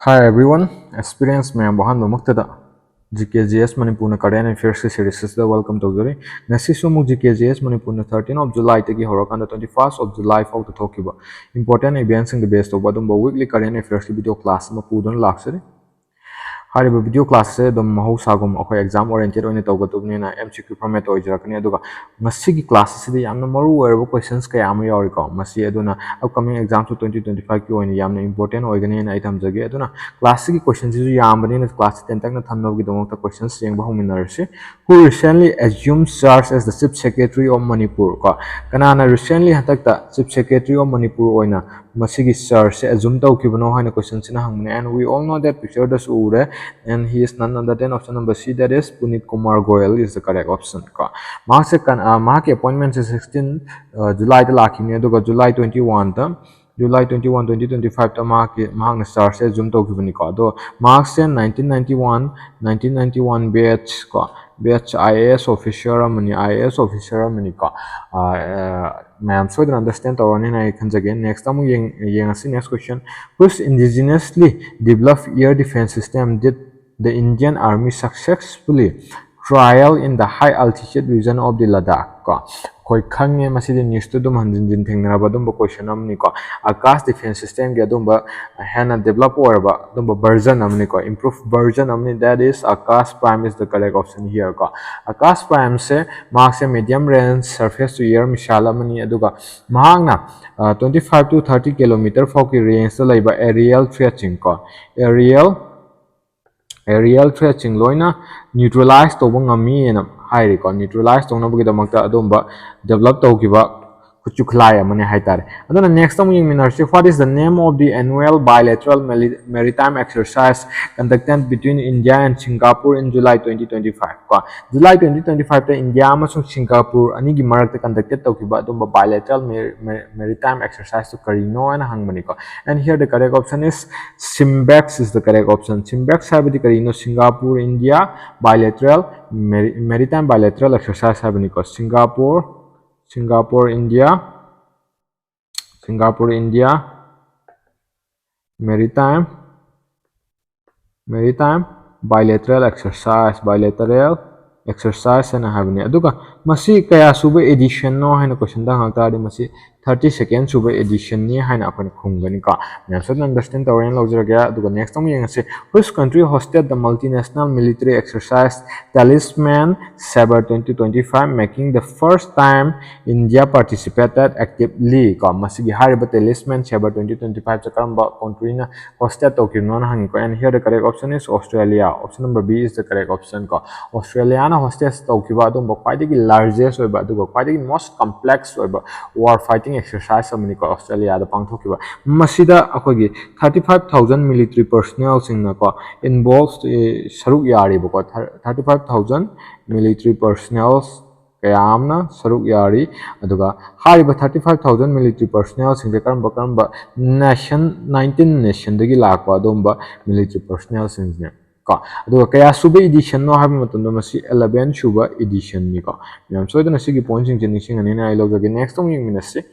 Hi everyone, experience मैं बहान बमुक्तदा GKGS Manipur current affairs series da welcome to jure ngasi sumuk GKGS Manipur 13 of July tegi horakanda 21st of July fau to thokiba important events in the best of badum weekly current affairs video class ma pudon laksari hariba video class se dum mahusagum akhoi exam oriented oine tawgatubni na MCQ format oijarakani aduga masigi class se yamna maru oirabo questions kaya am yauri ko masi aduna upcoming exam to 2025 ki oine yamna important oigani na item jage aduna class ki questions ju yambani na class 10 tak na thamno gi domok ta questions yengba huminarse who recently assumed charge as the chief secretary of Manipur ko kanana recently hatakta chief secretary of Manipur oina masigi charge se assume tawkibano haina questions na hangmane and we all know that picture das ure and he is none other than option number C, that is Punit Kumar Goyal is the correct option. Mark appointment is 16 July the laki ne aduga July 21 ta July 21 2025 ta mark na start se zoom to giveni ko do marks in 1991 batch ko batch IAS officer amani IAS officer amani ko ma'am so you understand or I can again next time next question which indigenously developed air defense system did the Indian Army successfully trial in the high altitude region of the Ladakh ko koi khange masidi news to dum hanjin jin thengna ba dum question amni ko Akash defense system ge dum ba hana develop or ba dum version amni ko improved version amni that is Akash Prime is the correct option here ko Akash Prime se mark se medium range surface to air missile amni aduga mahangna 25 to 30 kilometer fau ki range to laiba aerial threatening ko aerial threatening loina neutralize to ngami na hairi ko neutralize to nabugi damakta adumba develop to kiba kuchuklaya mane haitare aduna next time we minarsi what is the name of the annual bilateral maritime exercise conducted between India and Singapore in July 2025 ko July 2025 ta India amasung Singapore ani gi marakta conducted to kiba adumba bilateral maritime exercise to karino and hangmani ko and here the correct option is SIMBEX is the correct option SIMBEX habiti karino Singapore India bilateral maritime bilateral exercise habini ko Singapore, India, maritime bilateral exercise and habni. Aduga masi kaya suba edition no haina question da hangta di masi 30 suba edition ni haina apani khungani ka. Now so understand the original logic gaya. Aduga next time yung say which country hosted the multinational military exercise Talisman Saber 2025, making the first time India participated actively ka masi gi hariba Talisman Saber 2025 chakaramba country na hosted to kinona hangi ko and here the correct option is Australia. Option number B is the correct option ko. Australia na hosted to kiba adum quite the largest or but quite the most complex or war fighting exercise amni ko Australia da pangthokiba masida akogi 35,000 military personnel singna ko involved saruk yari ko 35,000 military personnel kayamna saruk yari aduga hariba 35,000 military personnel sing karamba nation 19 nation dagi lakwa domba military personnel sing ne ka aduga kaya suba edition no habi matunda masi 11 suba edition ni ka yam so idana sigi point sing sing ani na I log again next time yung minasi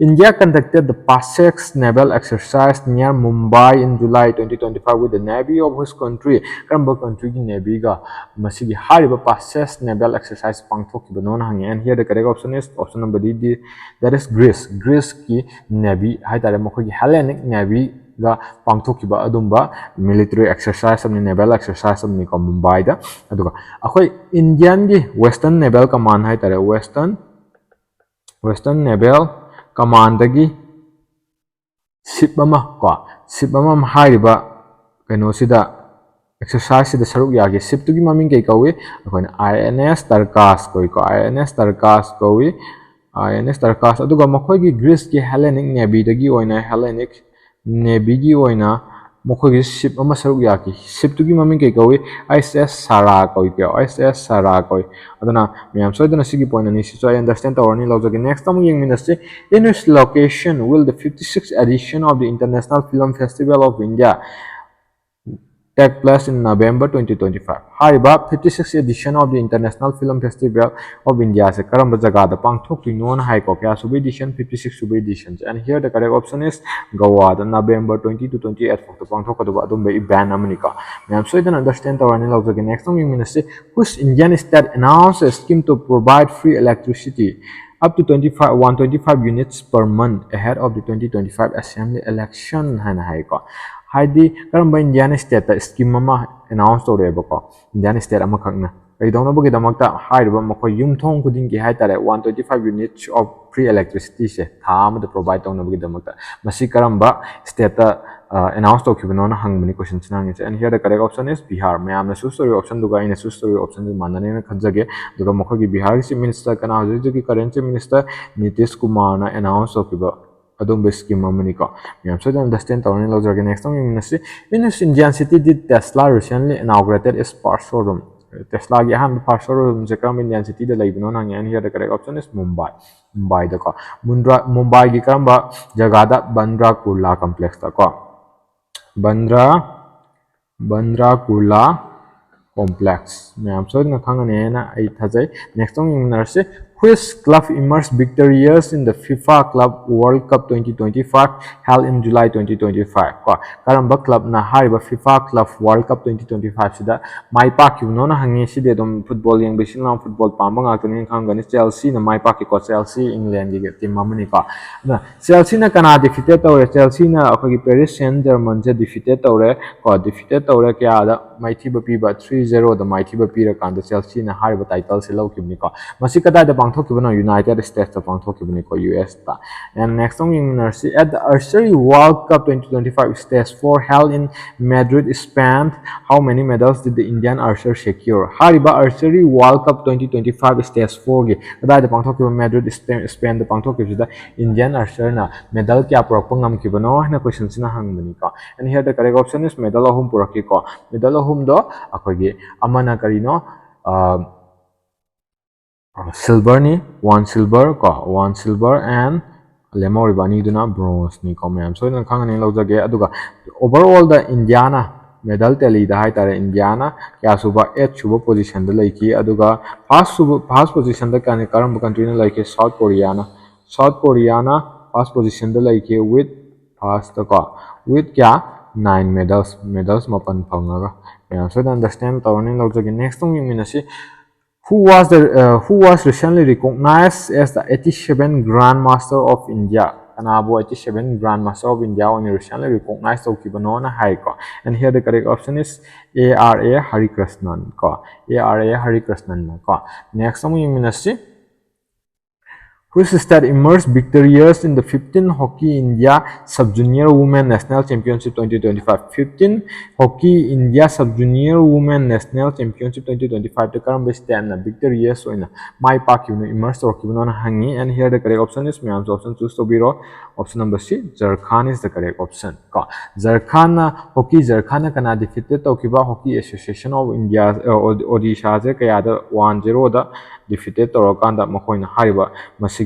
India conducted the PASEX naval exercise near Mumbai in July 2025 with the navy of whose country karamba country ki navy ga masigi hariba PASEX naval exercise pangthok banon hangi and here the correct option is option number D, that is Greece ki navy haitare mokhogi Hellenic navy ga pangthokiba adumba military exercise amni naval exercise amni ko Mumbai da aduga akhoi Indian gi Western Naval Command haitare Western Naval Command dagi ship ama hariba kano sida exercise sida saruk yagi ship tugi maming kay kawi akoina INS Tarkas koi ko INS Tarkas kawi INS Tarkas aduga makhoi gi Greece ki Hellenic Navy dagi oina Hellenic Navy gi oina makhoi gi ship ama saruk yagi ship tugi maming kay kawi ISS Sara koi ko ISS Sara koi aduna miyam so idana sigi point ani so I understand our ni log next time yung minasti in which location will the 56th edition of the International Film Festival of India take place in November 2025. Hariba 56th edition of the International Film Festival of India se karamba jaga da pangthok non hai ko kya sub edition 56 sub editions, and here the correct option is Goa, the November 20 to 28 for the pangthok ka ba dum be ban amanika. Ma'am, so you can understand our log again. Next time we ministry which Indian state announced a scheme to provide free electricity up to 125 units per month ahead of the 2025 assembly election hana hai ko. Haidi karamba Indian state scheme ama announce tawrebako Indian state ama khakna kaidona bagi damakta haiba makoi yumthong kuding ki haitare 125 units of free electricity se tham the provide tawna bagi damakta masi karamba state announce tawkibano na hangmani question sinang and here the correct option is Bihar. Mayam na choose option duga ina choose option manane na khajage duga makoi ki Bihar chief minister kana hoji ki current chief minister Nitish Kumar na announce tawkiba adum scheme amanika. Ma'am, so to understand our knowledge again. Next time we ministry in this Indian city did Tesla recently inaugurated its first showroom. Tesla ki ahan first showroom je karam Indian city de laibino na, and here the correct option is Mumbai. Mumbai da ko Mumbai ki karam ba jaga da Bandra Kurla complex da ko Bandra Kurla complex. Ma'am, so na khangane na ai thajai. Next time we ministry which club emerged victorious in the FIFA Club World Cup 2025 held in July 2025? Karamba club na hariba FIFA Club World Cup 2025 sida mai pakibno na hangi side dom football yang besin football pamba ngakani khangani Chelsea na mai paki ko Chelsea England gi team amani ka na Chelsea na kana defeated tawre Chelsea na akogi Paris Saint-Germain je defeated tawre kya da maithi ba pi ba 3-0 da maithi ba pi ra kan da Chelsea na hariba title se law kibni ka masi kada da United States of US. And next one we at the Archery World Cup 2025 stage 4 held in Madrid, Spain. How many medals did the Indian archer secure? Hariba Archery World Cup 2025 stage 4 ge kada the pangthok Madrid, Spain the pangthok the Indian archer na medal kya purak ngam kibano na question sina hangmani ka, and here the correct option is medal ahum puraki ko medal ahum do akogi amana karino silver ni one silver and lemon ribani duna bronze ni ko ma'am, so na khangani lojage aduga overall the Indiana medal tally da hai tare Indiana kya suba 8 suba position da laiki aduga first position da kan karam country na laiki South Korea na first position da laiki with first ko with kya 9 medals mapan phangaga. Yeah, so to understand tawni lojage next thing you mean see who was recently recognized as the 87th Grandmaster of India. Kanabo 87th Grandmaster of India only recently recognized of Kibanona Haiko. And here the correct option is ARA Harikrishnan. ARA Harikrishnan. Next one we mean see which state emerged victorious in the 15 Hockey India Sub-Junior Women National Championship 2025. 15 Hockey India Sub-Junior Women National Championship 2025 the current stand victorious in my park emerged or given hangi, and here the correct option is Myanmar's option choose to be option number C. Jharkhand is the correct option. Jharkhand Hockey Jharkhand kana defeated Tokiba Hockey Association of India Odisha je kaya 1-0 da defeated Torokanda Makoina Hariba Masigi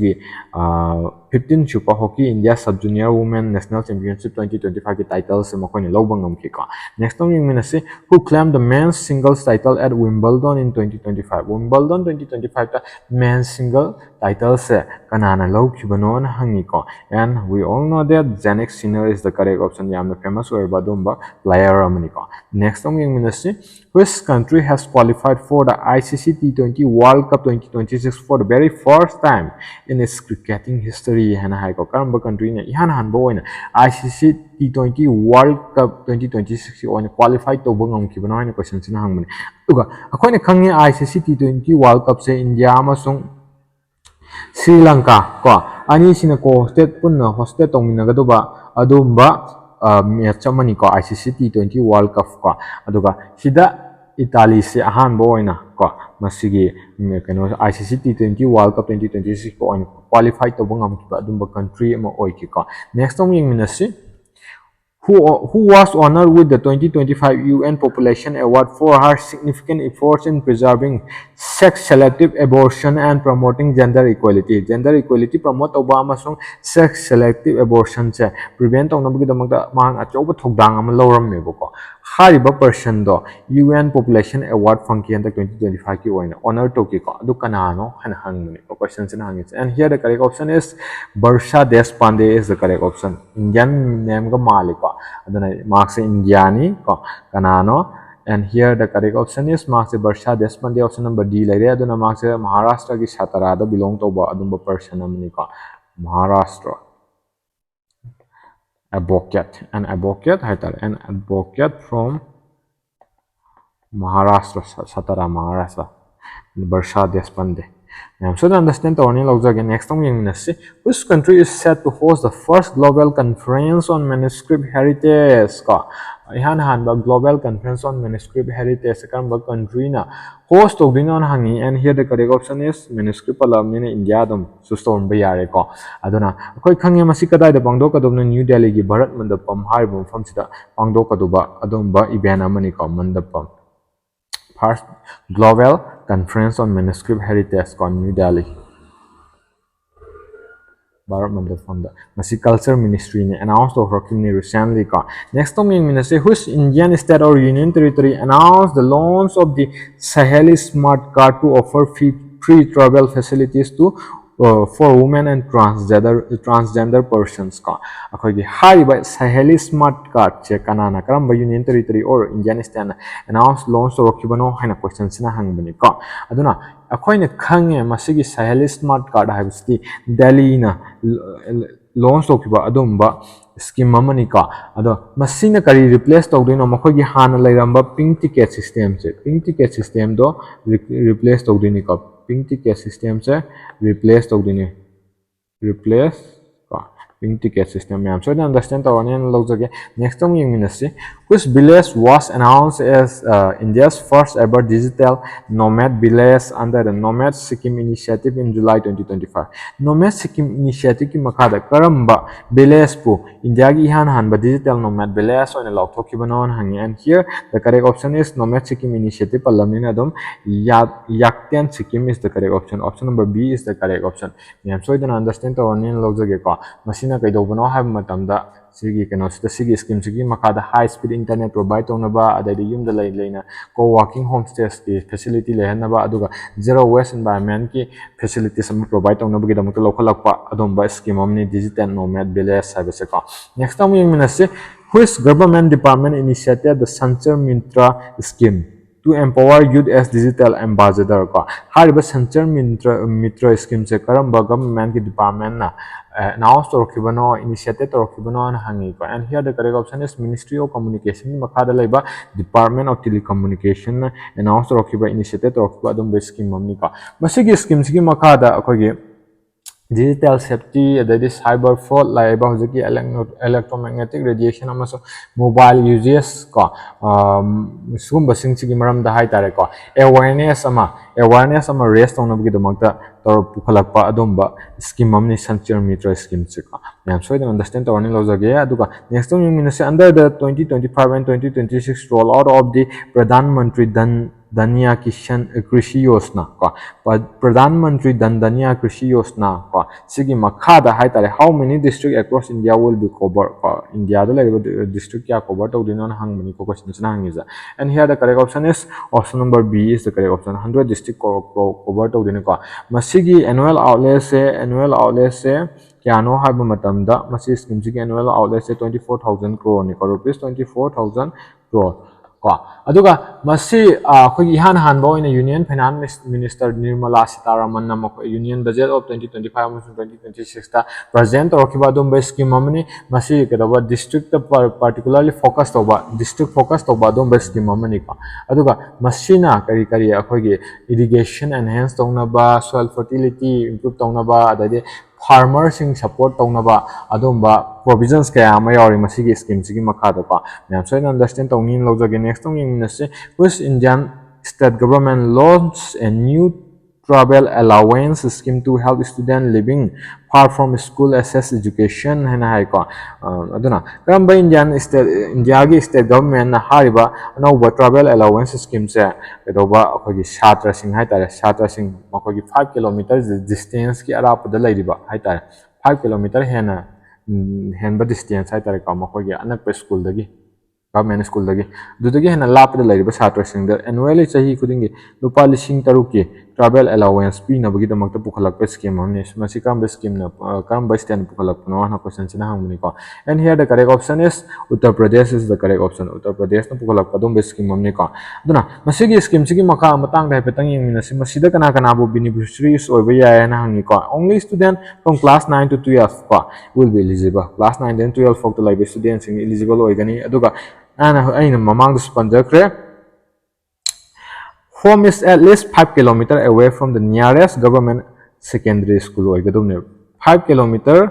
15 Super Hockey India Sub Junior Women National Championship 2025 titles Makoina Lobangam Kika. Next one we see who claimed the men's singles title at Wimbledon in 2025. Wimbledon 2025 the men's single titles Kanana Low Kibanon Hangiko, and we all know that Zanik Sinner is the correct option. Yam the famous Badumba player Amaniko. Next one we see which country has qualified for the ICC T20 World Cup 2026 for the very first time in its cricketing history. Hana haiko karamba country na ihan hanbo oina ICC T20 World Cup 2026 oina qualified to bangam kibano haina question sina hangmani duga akoina khangi ICC T20 World Cup se India amasung Sri Lanka ko ani sina ko hosted punna hosted tongminaga adumba match amani ko ICC T20 World Cup ko aduga sida Italy se ahan boina ko masigi kano ICC T20 World Cup 2026 ko on qualified to bangam kiba adumba country mo oiki ko. Next one yung minasi who was honored with the 2025 UN Population Award for her significant efforts in preserving sex-selective abortion and promoting gender equality. Gender equality promote Obama song sex-selective abortion se prevent on nabagi damagda mahang achauba thogdang ama lawram mebo ko. hariba person do UN population award funky and 2025 ki oina honor to ki ko adu kanano han hangmani ko question sin hangis and here the correct option is Barsha Deshpande is the correct option Indian name ga malika aduna marks Indiani ko kanano and here the correct option is marks Barsha Deshpande option number D like aduna marks Maharashtra ki Satara da belong to ba adumba person amani ko Maharashtra an advocate from Maharashtra, Satara, Maharashtra, Barsha Deshpande. So to understand the only logs again, next time we see which country is set to host the first global conference on manuscript heritage. Ihan han ba global conference on manuscript heritage kan ba country na host of on hangi and here the correct option is manuscript alam ni India dum so storm ba yare ko aduna koi khange masi kadai da bangdo kadum na New Delhi gi Bharat Mandapam har bum fam sida bangdo kaduba adum ba event amani ko Mandapam first global conference on manuscript heritage con New Delhi Bharat Mandapam da masi culture ministry ne announced of recently ka next time ministry which Indian state or union territory announced the launch of the Saheli smart card to offer free travel facilities to for women and transgender persons ka akhoi high by Saheli smart card che kanana karamba union territory or Indian state announced launch of rokibano haina questions na hangbani ka aduna akhoi ne khange masigi Saheli smart card habsti Delhi na launch tokiba adumba scheme amani ka ado masina kari replace tawdino makhoi hana lairamba pink ticket system do replace tawdini ka pink ticket system se replace tawdini replace pink ticket system ma'am so understand the one logs again next time you see which village was announced as India's first ever digital nomad village under the Nomad Sikkim initiative in July 2025 Nomad Sikkim initiative ki makada karamba village pu India gi han digital nomad village on log thokibanon hangi and here the correct option is Nomad Sikkim initiative alamina dum Yakten Sikkim is the correct option number B is the correct option ma'am so you don't understand the one logs again masina kai do bano ha matamda sigi keno sita sigi scheme sigi makada high speed internet provide tona ba adai yum da lai leina co working homestays ki facility lehanna ba aduga zero waste environment ki facilities am provide tona ba gi damu lokhalakpa adom ba scheme amni digital nomad village service ka next time we minase which government department initiated the Sanchar Mitra scheme to empower youth as digital ambassador ka hariba Sanchar Mitra scheme se karamba government ki department na announced or kibano initiated or kibano hangi ko and here the correct option is Ministry of Communication makada laiba Department of Telecommunication announced or kiba initiated or kiba dum scheme mamni ka masigi scheme sigi makada akogi digital safety adadi cyber fraud laiba hojiki electromagnetic radiation amaso mobile uses ko sugumba singchi maram da hai tare ko awareness ama raise tong nabgi damakta tor pukhalakpa adumba scheme amni Sanchar Mitra scheme chika ma'am so you understand the warning laws again aduga next time you mean say under the 2025 and 2026 rollout of the Pradhan Mantri Dhanya Krishi Yojana ko Pradhan Mantri Dhanya Krishi Yojana ko sigi makhada hai tare how many district across India will be covered ko India da like district kya cover to dinon hang mani ko question na hangiza and here the correct option is option number B is the correct option 100 district cover to din ko masigi annual outlay se kya no ha matamda masi scheme sigi annual outlay se 24000 crore ni ko rupees 24000 crore ko aduga masi khoi han bo in Union Finance Minister Nirmala Sitharaman namok Union Budget of 2025 and 2026 ta present or kiba dum be scheme amni masi kedawa district particularly focused over dum be scheme amni ka aduga masina kari akhoi irrigation enhance tongna ba soil fertility improve tongna ba adade farmers sing support tongna ba adumba provisions kaya ama yori masigi scheme sigi makada pa ma'am so you understand tongin log again next tong ing nase which Indian state government launched a new travel allowance scheme to help students living far from school access education hena hai ko aduna karamba India gi state government na hariba no travel allowance scheme se kedoba akogi chhatra sing hai tare chhatra sing makogi 5 kilometers distance ki arap da laiba hai tare 5 kilometer hena henba distance hai tare ka makogi anak school dagi government school dagi dudagi hena lapda laiba satra singda annually chahi kudingi lupa lising taruki travel allowance pi na bagi damak ta pukhalak pe scheme amni masi kam be scheme na kam by stand pukhalak no na question sina hangmuni ko and here the correct option is Uttar Pradesh is the correct option Uttar Pradesh na pukhalak pa dom be scheme amni ko aduna masi gi scheme sigi maka matang dai petang yeng mina masi da kana kana bo beneficiaries oiba ya na hangi ko only student from class 9 to 12 ko will be eligible class 9 then 12 fok to laiba students eligible oigani aduga ana mamang du sponsor kre home is at least 5 kilometers away from the nearest government secondary school. 5 kilometers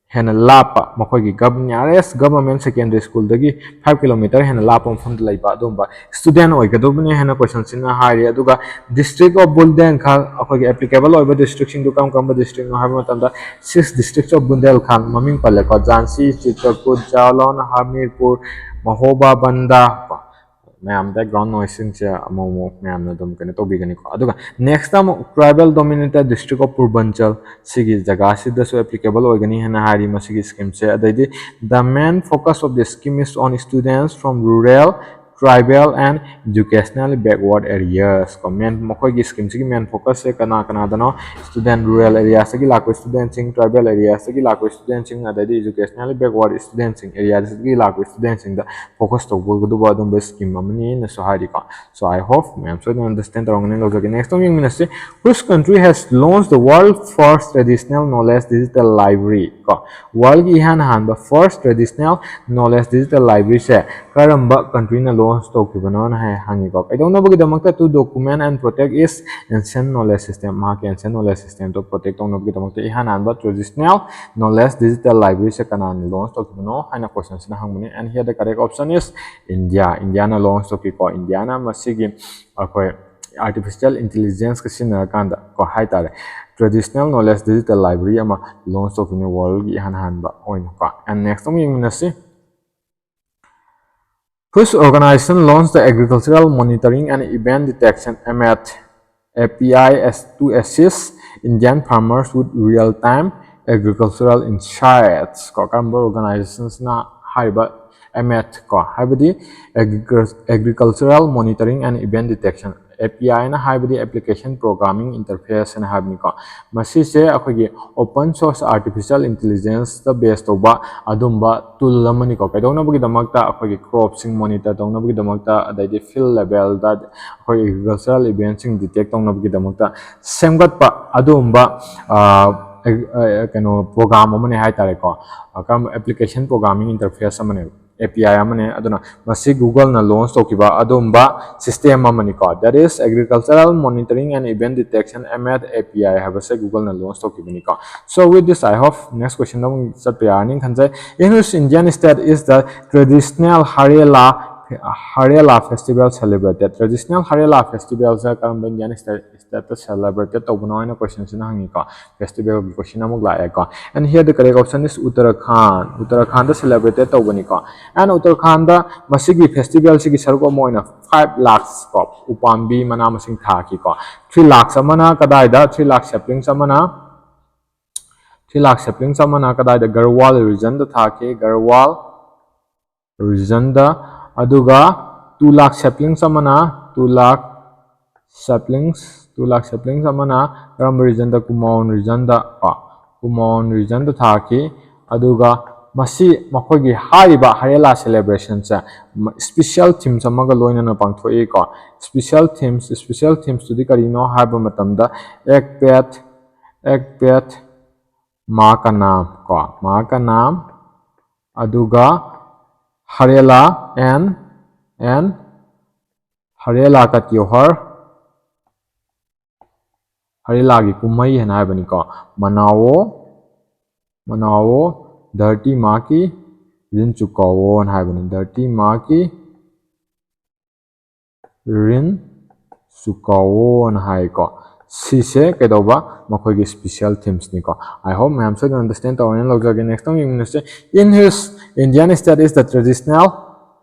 hena lapa makogi nearest government secondary school dagi 5 kilometers hena lapa from the laiba domba student oigadobne hena question sina hari aduga district of Bundelkhand akogi applicable oiba district sing du kam district no habi matamda 6 districts of Bundelkhand maming pale ko Jhansi Chitrakoot Jalon Hamirpur Mahoba Banda ma'am background noise से Amo ma'am ने दम कने तो बिगनी को अदुगा next time tribal dominated district of Purvanchal सिगी जगह सिदा सो एप्लीकेबल होगनी है ना हारी मसिगी स्कीम से अदैदि the main focus of the scheme is on students from rural tribal and educationally backward areas ko main mokoi gi scheme sigi main focus se kana kana dano student rural areas sigi lakoi student sing tribal areas sigi lakoi student sing adadi educationally backward student sing areas sigi lakoi student sing da focus to go du ba dum scheme amni na so hari ka so I hope ma'am so you understand the wrong name okay next one you mean say which country has launched the world first traditional knowledge digital library ko world gi han the first traditional knowledge digital library se karamba country na stock given hai hangi ko I don't know bagi to document and protect is ancient knowledge system ma ke ancient knowledge system to protect on bagi damakta ihan an ba traditional knowledge digital library se kana launch stock given hai na questions na hangmuni and here the correct option is India na launch stock ko India na masigi akoi artificial intelligence ka sin kanda ko hai tare traditional knowledge digital library ama launch stock in the world gi han ba oin ko and next time you mean see Which organization launched the Agricultural Monitoring and Event Detection (AMET) API to assist Indian farmers with real-time agricultural insights? Kakamba organizations na haiba AMET ko haibadi Agricultural Monitoring and Event Detection API na haibadi Application Programming Interface na habni ko masi se akogi open source artificial intelligence the based oba adumba tool lamani ko kaidona bugi damakta akogi cropping monitor dongna bugi damakta adaidi field level da akogi agricultural events detect dongna bugi damakta semgat pa adumba kano program amane hai tare ko kam application programming interface amane API amane aduna masi Google na launch tokiba adumba system amani ko that is agricultural monitoring and event detection AMET API have a Google na launch tokibani ko so with this I hope next question dong sat yarning khanjai in which Indian state is the traditional Harela festival celebrated traditional Harela festival sa kam Indian state celebrated to buno na question sin hangi ko festival question amuk la ko and here the correct option is Uttarakhand celebrated to bani ko and Uttarakhand masigi festival sigi sarko moina 5 lakhs ko upambi mana masing tha ki ko 3 lakhs amana kadai da 3 lakh saplings amana 3 lakh saplings amana kadai da Garhwal region da tha ki Garhwal region da aduga 2 lakh saplings amana 2 lakh saplings amana karam region da Kumaon region da tha ki aduga masi makogi hariba Harela celebration sa special themes amaga loina na pangthoi ko special themes to di karino haba matamda ek pet ma ka naam aduga Harela and Harela ka tyohar Harela gi kumai hena bani ko manawo धरती माँ की ऋण चुकाओ है बनी धरती माँ की ऋण चुकाओ है को सीसे केदोबा मखोई की स्पेशल थीम्स नि को I hope ma'am so you understand the original log again next time you say in his Indian state is the traditional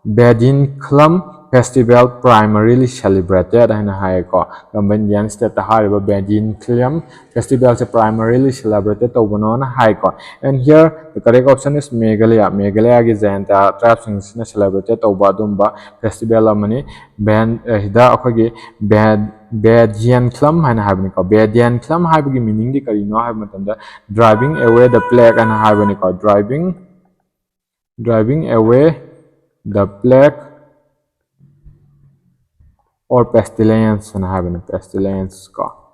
Bedin Klam festival primarily celebrated haina hai ko kamba Indian state ta hariba Bedin Film festival se primarily celebrated to bono na hai ko and here the correct option is Meghalaya gi Jayanta tribes na celebrated to ba dumba festival amani band hida akhagi Bedian Clum haina habani ko Bedian Clum habagi meaning di kari no hab matamda driving away the plague and habani ko driving away the plague or pestilence and habani pestilence ko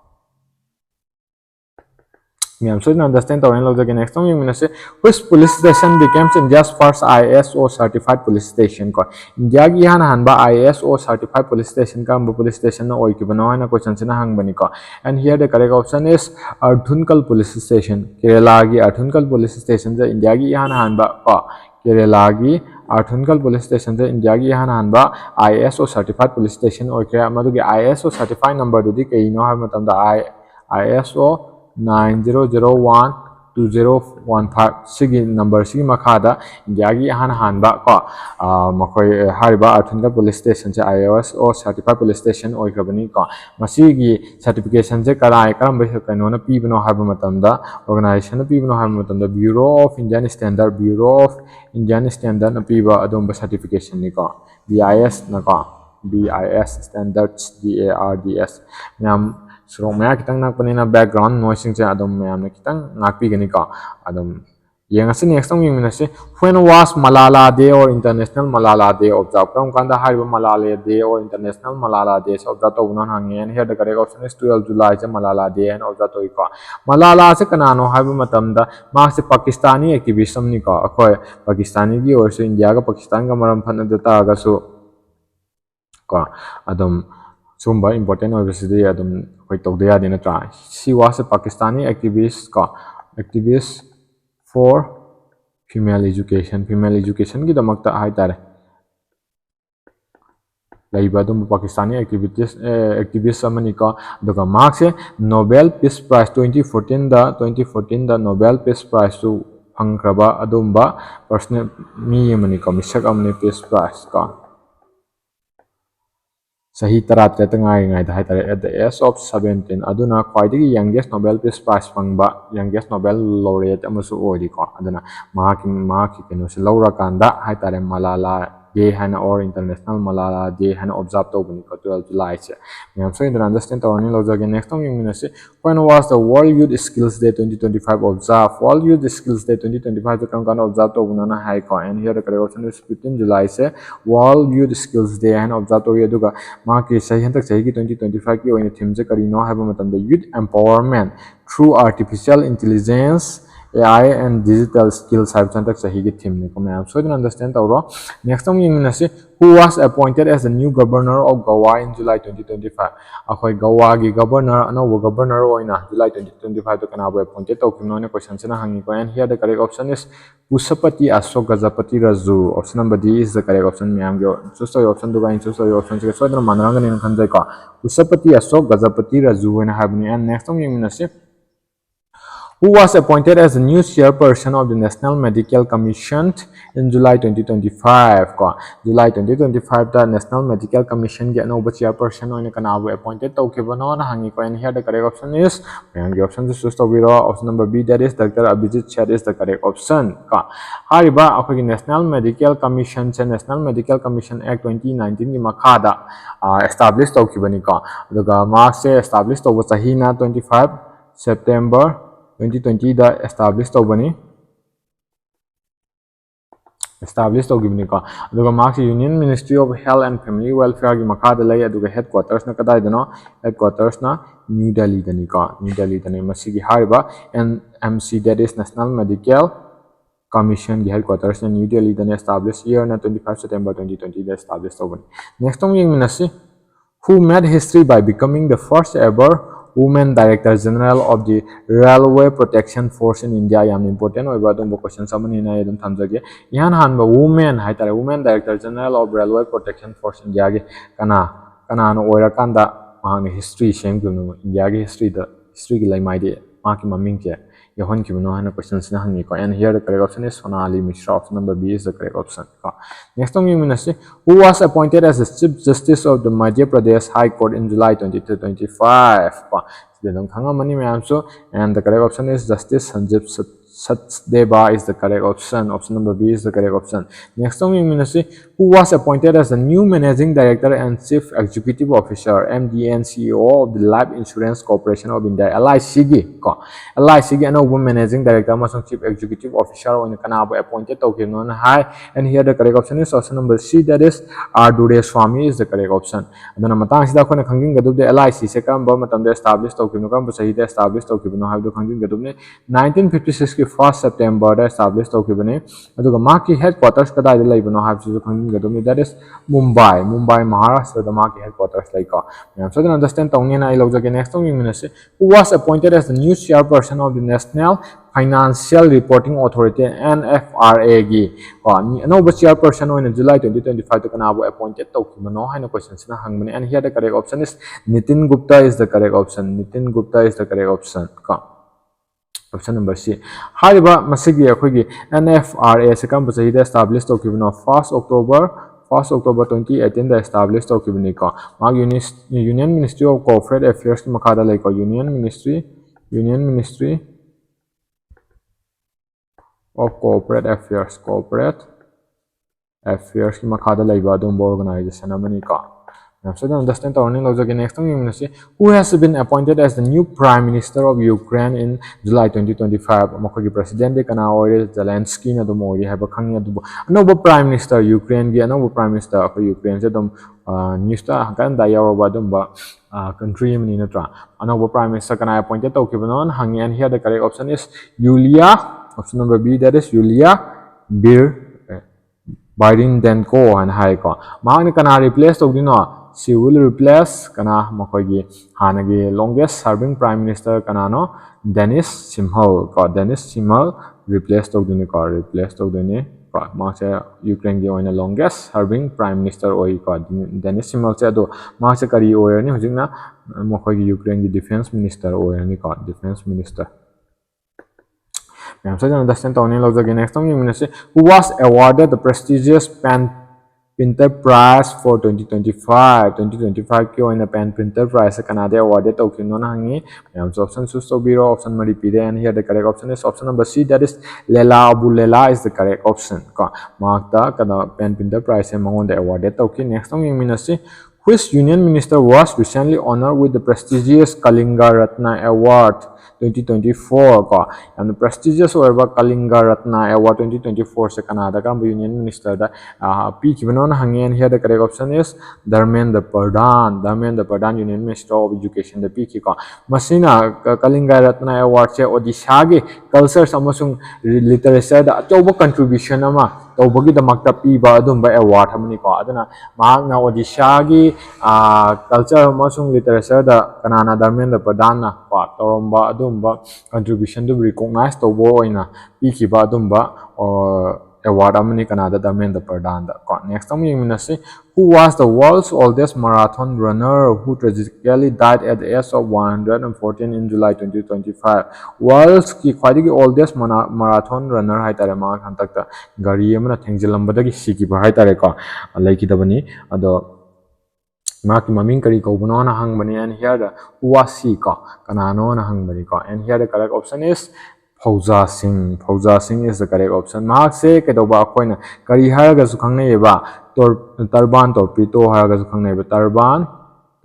I'm so understand the line of the next time you say which police station becomes India's first ISO certified police station ko India gi han han ba ISO certified police station ka police station na oi ki bano na question sina hang bani ko and here the correct option is Arthunkal police station Kerala gi Arthunkal police station ja India gi han han ba ko Kerala gi Arthunkal police station ja India gi han han ba ISO certified police station oi kya madu gi ISO certified number du di kai no ha matam da ISO 9001 2015 sigi number sigi makhada India han ba ko makoi hariba Arthunkal police station se ISO certified police station oi grabani ko masigi certification je karai karam bai kano na pi bano harba matamda organization na pi bano harba matamda Bureau of Indian Standard na pi ba adom ba certification ni ko BIS na ko BIS standards DARDS nyam so maya kitang nakpanina background noise sing cha adom mayam na kitang ngakpi gani ka adom yang asin next time yung minase when was Malala Day or International Malala Day observed kam kanda hariba Malala Day or International Malala Day observed to unan hangen here the correct option is 12 July cha Malala Day and observed to ka Malala se kanano hariba matam da ma se Pakistani activism ni ka akhoi Pakistani gi or so India ka Pakistan ka maram phan da ta ga so ka adom sumba important obviously adum koi togdeya dina tra she was a Pakistani activist for female education ki damakta hai tare laiba dum Pakistani activist amani ka doga mark se Nobel Peace Prize 2014 da Nobel Peace Prize su phangkraba adumba personal mi amani ka misak amni Peace Prize ka Sahi tarat ngai ngai da haitare at the age of 17 aduna khwaidagi youngest Nobel Peace Prize phangba youngest Nobel laureate amasu ori ko aduna maki kenu se laura kanda haitare Malala Day hana or International Malala Day hana observe to bani ko 12 July che I'm so understand to ani loja again next time you say when was the World Youth Skills Day 2025 observed World Youth Skills Day 2025 to kan observe to bunana hai ko and here the correct option is 15 July se World Youth Skills Day hana observe to yeduga Maki sahi hantak sahi ki 2025 ki oina theme je kari no haiba matam da youth empowerment through artificial intelligence AI and digital skills have hantak sahi ki theme ne ko I'm so you understand tawro next time yung nasi who was appointed as the new governor of Goa in July 2025 akhoi Goa gi governor anawa governor oina July 2025 to kana appointed to kino ne question sina hangi ko and here the correct option is Pusapati Ashok Gajapati Raju option number D is the correct option me am go choose the option do gain choose the option so the manranga ne khanjai ko Pusapati Ashok Gajapati Raju when habni and next time yung nasi who was appointed as the new chairperson of the National Medical Commission in July 2025 ko July 2025 the National Medical Commission get no chairperson oina kana appointed to kibano na hangi ko and here the correct option is the option to choose to be option number B that is Dr. Abhijit Chet is the correct option ko hariba akhoi National Medical Commission National Medical Commission Act 2019 ki makhada establish to kibani ko aduga mark se establish to chahi na 25 September 2020 da establish to bani establish to givni ka aduga marks Union Ministry of Health and Family Welfare gi makha da lai aduga headquarters na kadai dano headquarters na New Delhi dani ka New Delhi dani masigi hariba NMC that is National Medical Commission gi headquarters na New Delhi dani established year na 25 September 2020 da established to bani next time yung minasi who made history by becoming the first ever Women Director General of the Railway Protection Force in India yam important oiba dum question samani na edum thamjage yan han ba women haitare Women Director General of Railway Protection Force India ge kana no oira kanda mahang history same gum India ge history gi lai mai de ma ki maming che yahon kibno hana question sina hangi ko. And here the correct option is Sonali Mishra. Option number B is the correct option ko. Next one you say who was appointed as the Chief Justice of the Madhya Pradesh High Court in July 2025 ko. And the correct option is Justice Sanjeev Sachdeva is the correct option. Option number B is the correct option. Next one, we see who was appointed as the new Managing Director and Chief Executive Officer (MD and CEO) of the Life Insurance Corporation of India (LIC). LIC another Managing Director and Chief Executive Officer on the appointed token high. And here the correct option is option number C, that is R. Swami is the correct option. Then matang sida ko na khangin gadub de LIC se karamba matam de establish tokino karamba sahi de establish tokino have the khangin gadub ne 1956 ki 1st September da establish tokibane aduga ma ki headquarters kada de laibano have to khangin gadub that is Mumbai Maharashtra the ma ki headquarters like ka so then understand tongni na I log the next thing you say who was appointed as the new chairperson of the National Financial Reporting Authority NFRA gi no chairperson in July 2025 to kanabo appointed tokibano haina questions na hangbani and here the correct option is Nitin Gupta is the correct option. Nitin Gupta is the correct option. Option number C. Hariba masigi akhoi NFRA se kam bachi established tokibano 1st October 2018 da established tokibani ka mag Union Ministry of Corporate Affairs ki makhada lai ko Union Ministry of Corporate Affairs ki makhada lai ba dum organization amani ka. So then understand our next thing you say who has been appointed as the new Prime Minister of Ukraine in July 2025. Makogi President de kana oil Zelensky na dum ori have khangi adu no Prime Minister Ukraine gi no Prime Minister of Ukraine se dum news ta kan da yaw ba dum ba country mani na tra no Prime Minister kana appointed to kibanon hangi and here the correct option is Yulia. Option number B, that is Yulia Biden-Denko and Haiko. Magni kana replace to dino she will replace kana makogi hanagi longest serving Prime Minister kanano Denis Shmyhal ko Denis Shmyhal replace to dini ko maase Ukraine gi oina longest serving Prime Minister oi ko Denis Shmyhal se do maase kari oi ni hujingna makogi Ukraine gi Defense Minister oi ni ko Defense Minister. So then understand Tony logs again next time you say who was awarded the prestigious Pen Printer Prize for 2025 ki oina Pen Printer Prize Canada awarded to kino na hangi option choose to biro option ma repeat and here the correct option is option number C, that is Lela Abu Lela is the correct option ka mark the kana Pen Printer Prize among the awarded to ki next time you say which Union Minister was recently honored with the prestigious Kalinga Ratna Award 2024 ko and the prestigious over Kalinga Ratna Award 2024 se Canada ka Union Minister da p kibanon hangen here the correct option is Dharmendra Pradhan Union Minister of Education the p ko masina Kalinga Ratna Award se Odisha gi culture samasung literature da achoba contribution ama tawbagi damakta piba adumba award hamni ko adana mahakna Odisha gi culture amasung literature da kanana Dharmendra Pradhan na ko toromba adumba contribution to recognize to boina pikiba adumba award amani Canada Dharmendra Pradhan da ko next time you say who was the world's oldest marathon runner who tragically died at the age of 114 in July 2025 world's ki khwadi oldest marathon runner hai tare ma hantakta gari amana thengjilambada gi siki ba hai tare ko laiki dabani ado Mark Maming Kari Kobuno hang bani and here the Uwasi ka Kanano hang bani ka and here the correct option is Fauza Singh is the correct option. Mark say Kedoba Koina Kari Haraga Sukangeva Turban Torpedo Haraga Sukangeva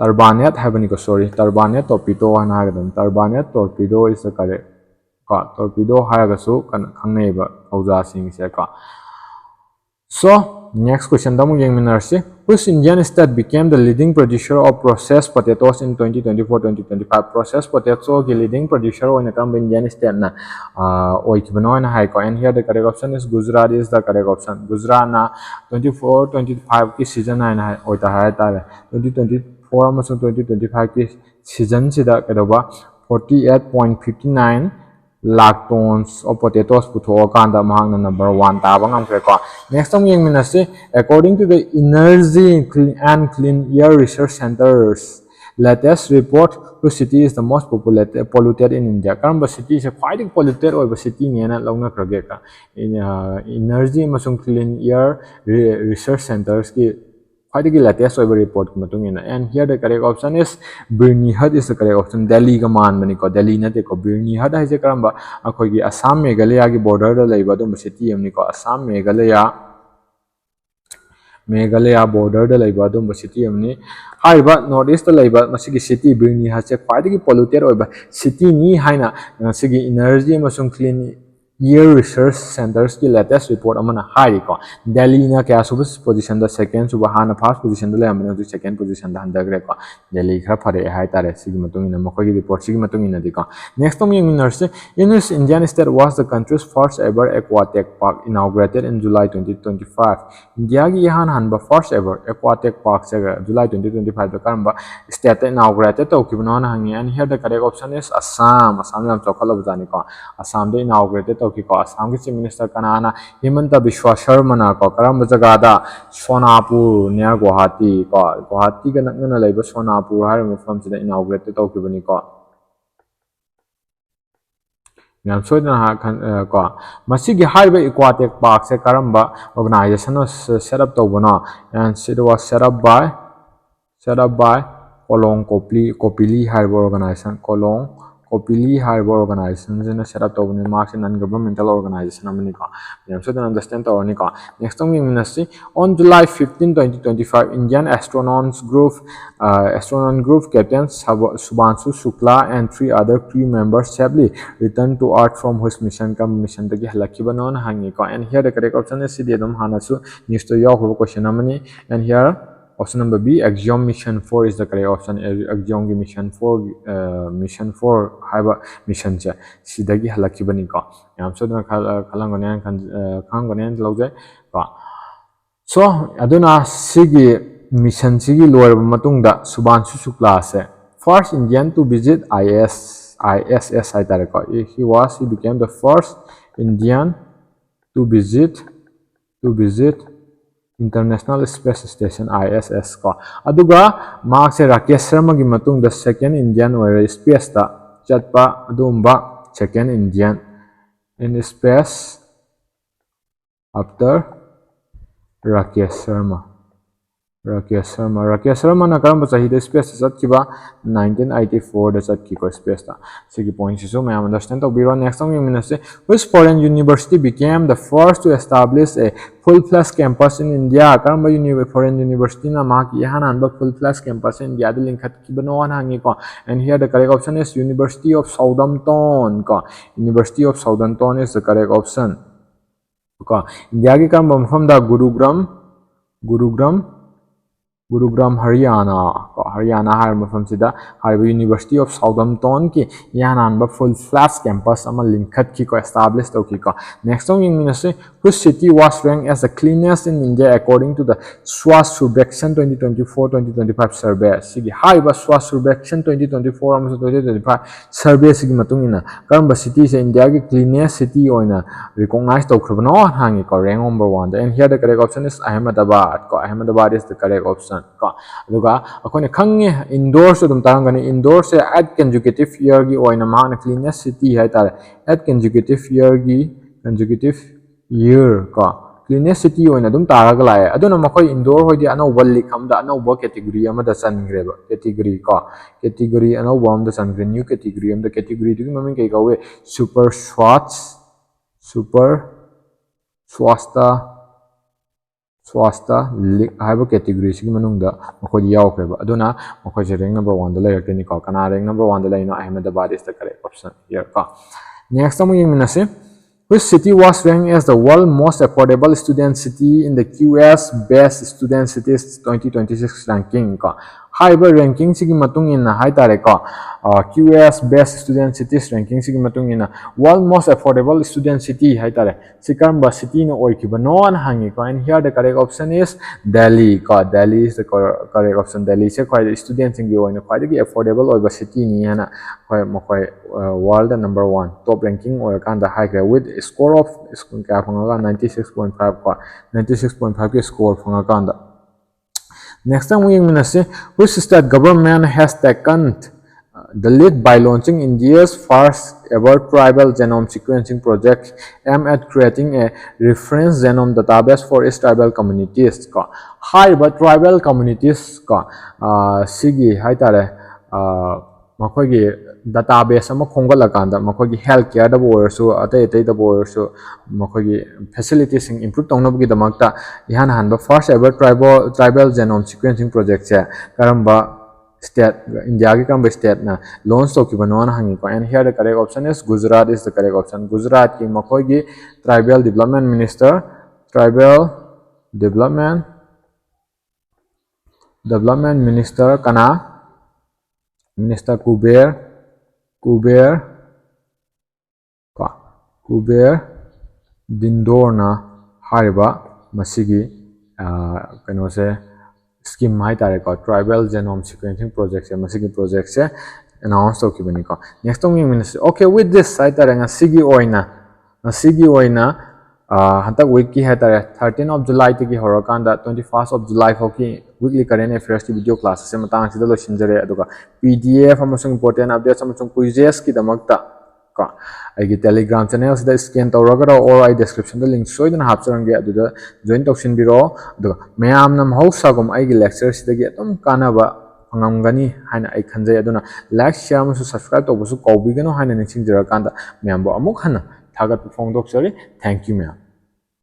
Turbanet Habaniko sorry Turbanet Torpedo and Hagadan Turbanet Torpedo is the correct Torpedo Haragasu Kangneva Fauza Singh Seka. So next question damu yang minarsi which Indian state became the leading producer of processed potatoes in 2024-2025 processed potato ki leading producer oina kam Indian state na oi kibano na hai ko and here the correct option is Gujarat is the correct option Gujarat na 24-25 ki season na oita hai ta 2024 amasung 2025 ki season sida kedoba 48.59 lakh tons of potatoes puthoakanda mahangna number 1 taba ngamkre ko next time yeng minase according to the Energy and Clean Air Research Centers latest report whose city is the most polluted in India karamba city se khwaiding polluted oiba city ni na lawna krage ka in energy amasung clean air research centers ki khwaidagi latest oiba report ki matung ina and here the correct option is Birnihat is the correct option Delhi ka man bani ko Delhi na te ko Birnihat hai je karamba akhoi gi Assam Meghalaya ki border da leiba dum city amni ko Assam Meghalaya border da leiba dum city amni haiba northeast da leiba masigi city Birnihat se khwaidagi polluted oiba city ni haina sigi energy amasung clean Year Research Centers की latest report अमना high को दिल्ली ना क्या सुबह position the second सुबह हाना first position the ले हमने जो second position the हंडा करे को दिल्ली खरा फरे हाई तारे सिगी मतुंगी ना मकोई की report सिगी मतुंगी ना दिका next time young nurse in this Indian state was the country's first ever aquatic park inaugurated in July 2025 India की यहाँ हनबा first ever aquatic park से July 2025 the Karamba state inaugurated तो की बनाना हंगी and here the correct option is Assam Assam में हम चौकल बजाने को Assam दे inaugurated तो की Assam की Chief Minister कनाना Himanta Biswa Sharma ना को करम जगह Sonapur near Guwahati को Guwahati का नगना लेबा Sonapur हर मुफम से inaugurated तो की बनी को यम सोदना को मसीगी हाइबे aquatic park से करम्बा organization set up तो बना and it was set up by Kolong Kopili Harbor Organization Kolong Kopili Harbor Organization is set up to marks and non-governmental organization I'm sure understand the Onika. Next time ministry on July 15, 2025, Indian astronauts group captain Subhanshu Shukla and 3 other crew members safely returned to Earth from whose mission to Halakibanon Hangiko. And here the correct option is Sididum Hanasu news to your question and here option number B, Axiom Mission 4 is the correct option. Axiom Mission 4 haiba mission cha sidagi halaki bani ko yam so na khalangonen khangonen logje ko so aduna sigi mission sigi lower matungda Subhanshu Shukla se first Indian to visit ISS haitare ko he became the first Indian to visit International Space Station ISS ko aduga mark se Rakesh Sharma gi matung the second Indian or space ta chatpa adumba second Indian in space after Rakesh Sharma na karamba chahi de space chat kiba 1984 da chat ki ko space ta sigi point so may understand to biro next time you say which foreign university became the first to establish a full-fledged campus in India karamba foreign university na ma ki hanan ba full-fledged campus in India de linkhat ki bano hangi ko and here the correct option is University of Southampton ko University of Southampton is the correct option ko India ki karamba mafam da Gurugram Haryana har mafam sida har University of Southampton ki yanan ba full-fledged campus ama linkhat ki ko established to ki ko next one ministry whose city was ranked as the cleanest in India according to the Swachh Survekshan 2024-2025 survey sigi hai ba Swachh Survekshan 2024 ama 2025 survey sigi matung ina karamba city se India ki cleanest city oina recognized to khrabano hangi ko rank number 1 and here the correct option is Ahmedabad is the correct option ko aduga akone khange indoors dum tarangani indoors se at consecutive year gi oina ma cleanest city hai tar at consecutive year ko cleanest city oina dum taraga lai aduna makoi indoor hoi di ano walli khamda ano bo category ama da changre ba category ano bomb da changre new category am da category du mamin kai kawe super swasta haiba category sigi manungda makoi yaukhreba aduna makoi je rank number 1 da lairakni ko kana rank number 1 da laino Ahmedabad is the correct option here ko next time we minase which city was ranked as the world's most affordable student city in the QS Best Student Cities 2026 ranking ko haiba ranking sigi matung in hai tare ko QS Best Student Cities ranking sigi matung in world most affordable student city hai tare sikamba city no oikiba non hangi ko and here the correct option is Delhi ko Delhi is the correct option Delhi se quite students in oina quite affordable oiba city ni hana makoi world number 1 top ranking or kan da high grade with a score of ka phanga 96.5 ko 96.5 ke score phanga kan da Next time we see which state government has taken the lead by launching India's first ever tribal genome sequencing project aimed at creating a reference genome database for its tribal communities. High tribal communities sigi haitare makogi database ama khongalakanda makogi healthcare da boyersu atai da boyersu makogi facilities improve tongnabgi damakta ihan hanba first ever tribal genome sequencing project se karamba state India ki karamba state na launch tokibano na hangi ko, and here the correct option is Gujarat is the correct option. Gujarat ki makogi tribal development minister development minister kana Minister Kuber Dindorna hariba masigi kano se scheme hai tare ko tribal genome sequencing project se masigi project se announce to kibani ko. Next to minister okay with this hai tare ngasigi oina hantak week ki hai tare 13 of July ti ki horakanda 21st of July hoki weekly current affairs ki video class se matang sida lo sinjare aduga PDF amasung important updates amasung quizzes ki damakta ka ai Telegram channel sida scan tawraga or ai description da link soidana hapcharange aduda join toksin biro aduga mayam nam hausa gom ai lecture sida gi atum kanaba pangamgani haina ai khanjai aduna like share amusu subscribe tawbusu kawbigano haina ningsingjara kanda mayam bo amuk hana thagat phongdok chari thank you ma'am.